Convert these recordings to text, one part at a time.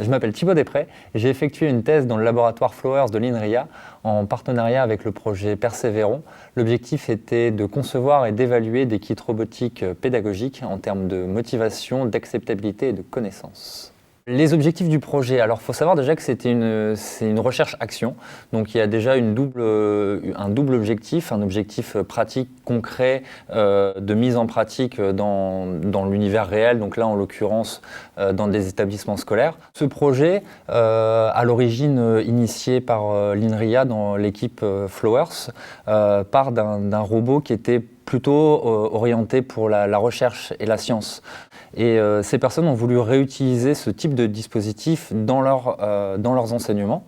Je m'appelle Thibaut Després, j'ai effectué une thèse dans le laboratoire Flowers de l'INRIA en partenariat avec le projet Persévérons. L'objectif était de concevoir et d'évaluer des kits robotiques pédagogiques en termes de motivation, d'acceptabilité et de connaissance. Les objectifs du projet, alors il faut savoir déjà que c'est une recherche-action, donc il y a déjà un double objectif, un objectif pratique, concret, de mise en pratique dans l'univers réel, donc là en l'occurrence dans des établissements scolaires. Ce projet, à l'origine initié par l'INRIA dans l'équipe Flowers, part d'un robot qui était plutôt orienté pour la recherche et la science. Et ces personnes ont voulu réutiliser ce type de dispositif dans leurs enseignements.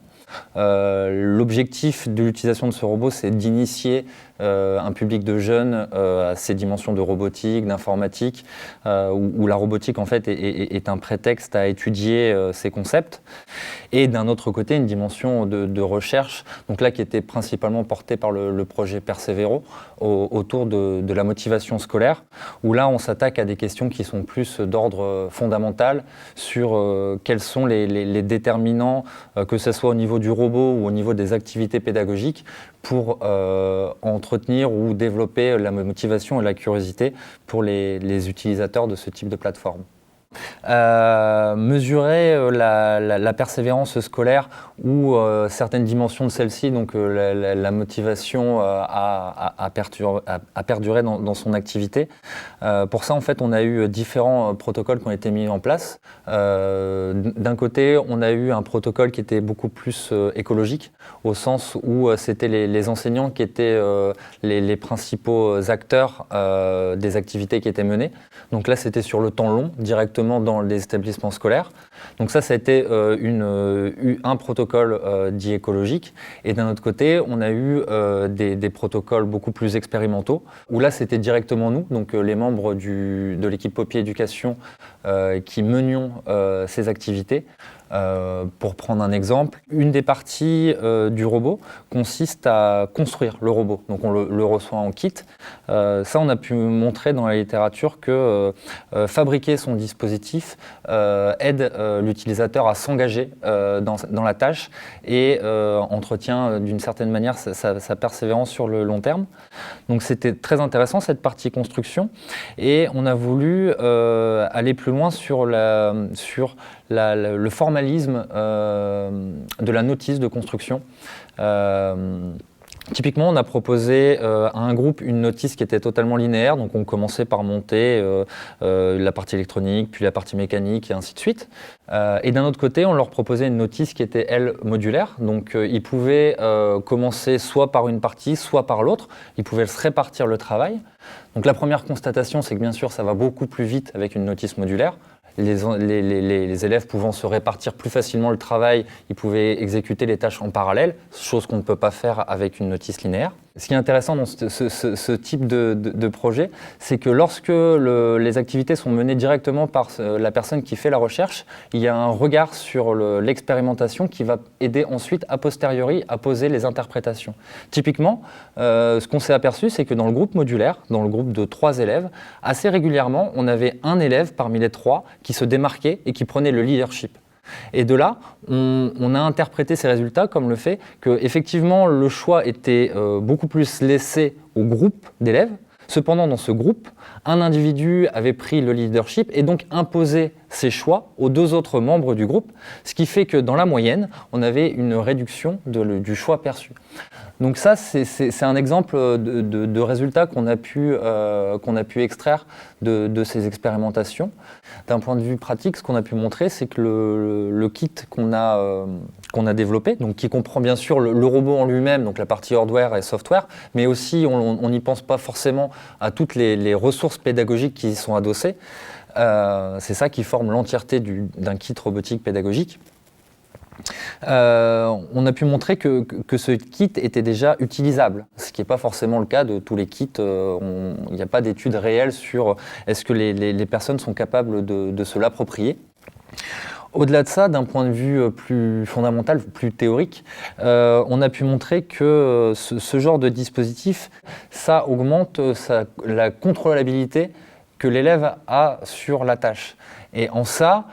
L'objectif de l'utilisation de ce robot, c'est d'initier un public de jeunes à ces dimensions de robotique, d'informatique, où la robotique en fait est un prétexte à étudier ces concepts. Et d'un autre côté, une dimension de recherche, donc là qui était principalement portée par le projet Persévérons, autour de la motivation scolaire, où là on s'attaque à des questions qui sont plus d'ordre fondamental sur quels sont les déterminants, que ce soit au niveau du robot ou au niveau des activités pédagogiques, pour entretenir ou développer la motivation et la curiosité pour les utilisateurs de ce type de plateforme. Mesurer la persévérance scolaire ou certaines dimensions de celle-ci, donc la motivation à perdurer dans son activité. Pour ça, en fait, on a eu différents protocoles qui ont été mis en place. D'un côté, on a eu un protocole qui était beaucoup plus écologique, au sens où c'était les enseignants qui étaient les principaux acteurs des activités qui étaient menées. Donc là, c'était sur le temps long, directement dans les établissements scolaires. Donc ça a été un protocole dit écologique. Et d'un autre côté, on a eu des protocoles beaucoup plus expérimentaux, où là, c'était directement nous, donc les membres de l'équipe Poppy Éducation, qui menions ces activités. Pour prendre un exemple, une des parties du robot consiste à construire le robot. Donc on le reçoit en kit. Ça, on a pu montrer dans la littérature que fabriquer son dispositif aide l'utilisateur à s'engager dans la tâche et entretient d'une certaine manière sa persévérance sur le long terme. Donc c'était très intéressant cette partie construction et on a voulu aller plus loin sur le formalisme de la notice de construction. Typiquement, on a proposé à un groupe une notice qui était totalement linéaire, donc on commençait par monter la partie électronique, puis la partie mécanique et ainsi de suite. Et d'un autre côté, on leur proposait une notice qui était, elle, modulaire, donc ils pouvaient commencer soit par une partie, soit par l'autre, ils pouvaient se répartir le travail. Donc la première constatation, c'est que bien sûr, ça va beaucoup plus vite avec une notice modulaire. Les élèves pouvant se répartir plus facilement le travail, ils pouvaient exécuter les tâches en parallèle, chose qu'on ne peut pas faire avec une notice linéaire. Ce qui est intéressant dans ce type de projet, c'est que lorsque les activités sont menées directement par la personne qui fait la recherche, il y a un regard sur l'expérimentation qui va aider ensuite, a posteriori, à poser les interprétations. Typiquement, ce qu'on s'est aperçu, c'est que dans le groupe modulaire, dans le groupe de 3 élèves, assez régulièrement, on avait un élève parmi les 3 qui se démarquait et qui prenait le leadership. Et de là, on a interprété ces résultats comme le fait qu'effectivement, le choix était beaucoup plus laissé au groupe d'élèves. Cependant, dans ce groupe, un individu avait pris le leadership et donc imposé ses choix aux 2 autres membres du groupe, ce qui fait que dans la moyenne, on avait une réduction du choix perçu. Donc ça, c'est un exemple de résultats qu'on a pu extraire de ces expérimentations. D'un point de vue pratique, ce qu'on a pu montrer, c'est que le kit qu'on a développé, donc qui comprend bien sûr le robot en lui-même, donc la partie hardware et software, mais aussi on n'y pense pas forcément à toutes les ressources pédagogiques qui y sont adossées. C'est ça qui forme l'entièreté d'un kit robotique pédagogique. On a pu montrer que ce kit était déjà utilisable, ce qui n'est pas forcément le cas de tous les kits. Il n'y a pas d'études réelles sur est-ce que les personnes sont capables de se l'approprier. Au-delà de ça, d'un point de vue plus fondamental, plus théorique, on a pu montrer que ce genre de dispositif, ça augmente la contrôlabilité que l'élève a sur la tâche. Et en ça,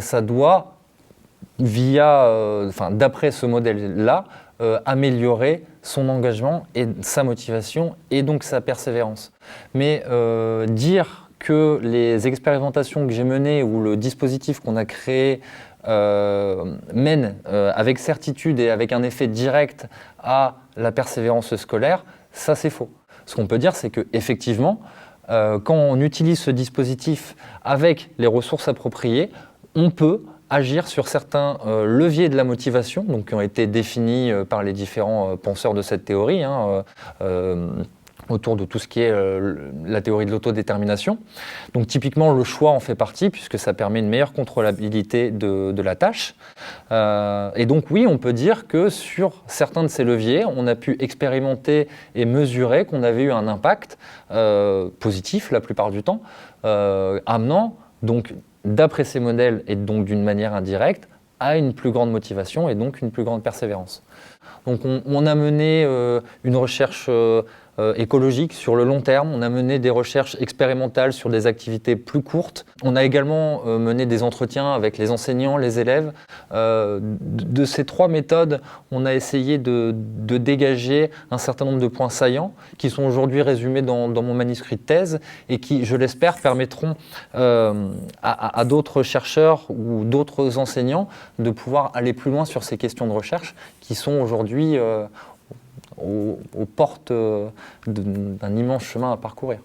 ça doit d'après ce modèle-là, améliorer son engagement et sa motivation et donc sa persévérance. Mais dire que les expérimentations que j'ai menées ou le dispositif qu'on a créé mène avec certitude et avec un effet direct à la persévérance scolaire, ça c'est faux. Ce qu'on peut dire, c'est qu'effectivement, quand on utilise ce dispositif avec les ressources appropriées, on peut agir sur certains leviers de la motivation, donc qui ont été définis par les différents penseurs de cette théorie, autour de tout ce qui est la théorie de l'autodétermination. Donc typiquement, le choix en fait partie, puisque ça permet une meilleure contrôlabilité de la tâche. Et donc oui, on peut dire que sur certains de ces leviers, on a pu expérimenter et mesurer qu'on avait eu un impact positif la plupart du temps, amenant donc d'après ces modèles et donc d'une manière indirecte à une plus grande motivation et donc une plus grande persévérance. Donc on a mené une recherche écologique sur le long terme, on a mené des recherches expérimentales sur des activités plus courtes. On a également mené des entretiens avec les enseignants, les élèves. De ces 3 méthodes, on a essayé de dégager un certain nombre de points saillants qui sont aujourd'hui résumés dans mon manuscrit de thèse et qui, je l'espère, permettront à d'autres chercheurs ou d'autres enseignants de pouvoir aller plus loin sur ces questions de recherche qui sont aujourd'hui aux portes d'un immense chemin à parcourir.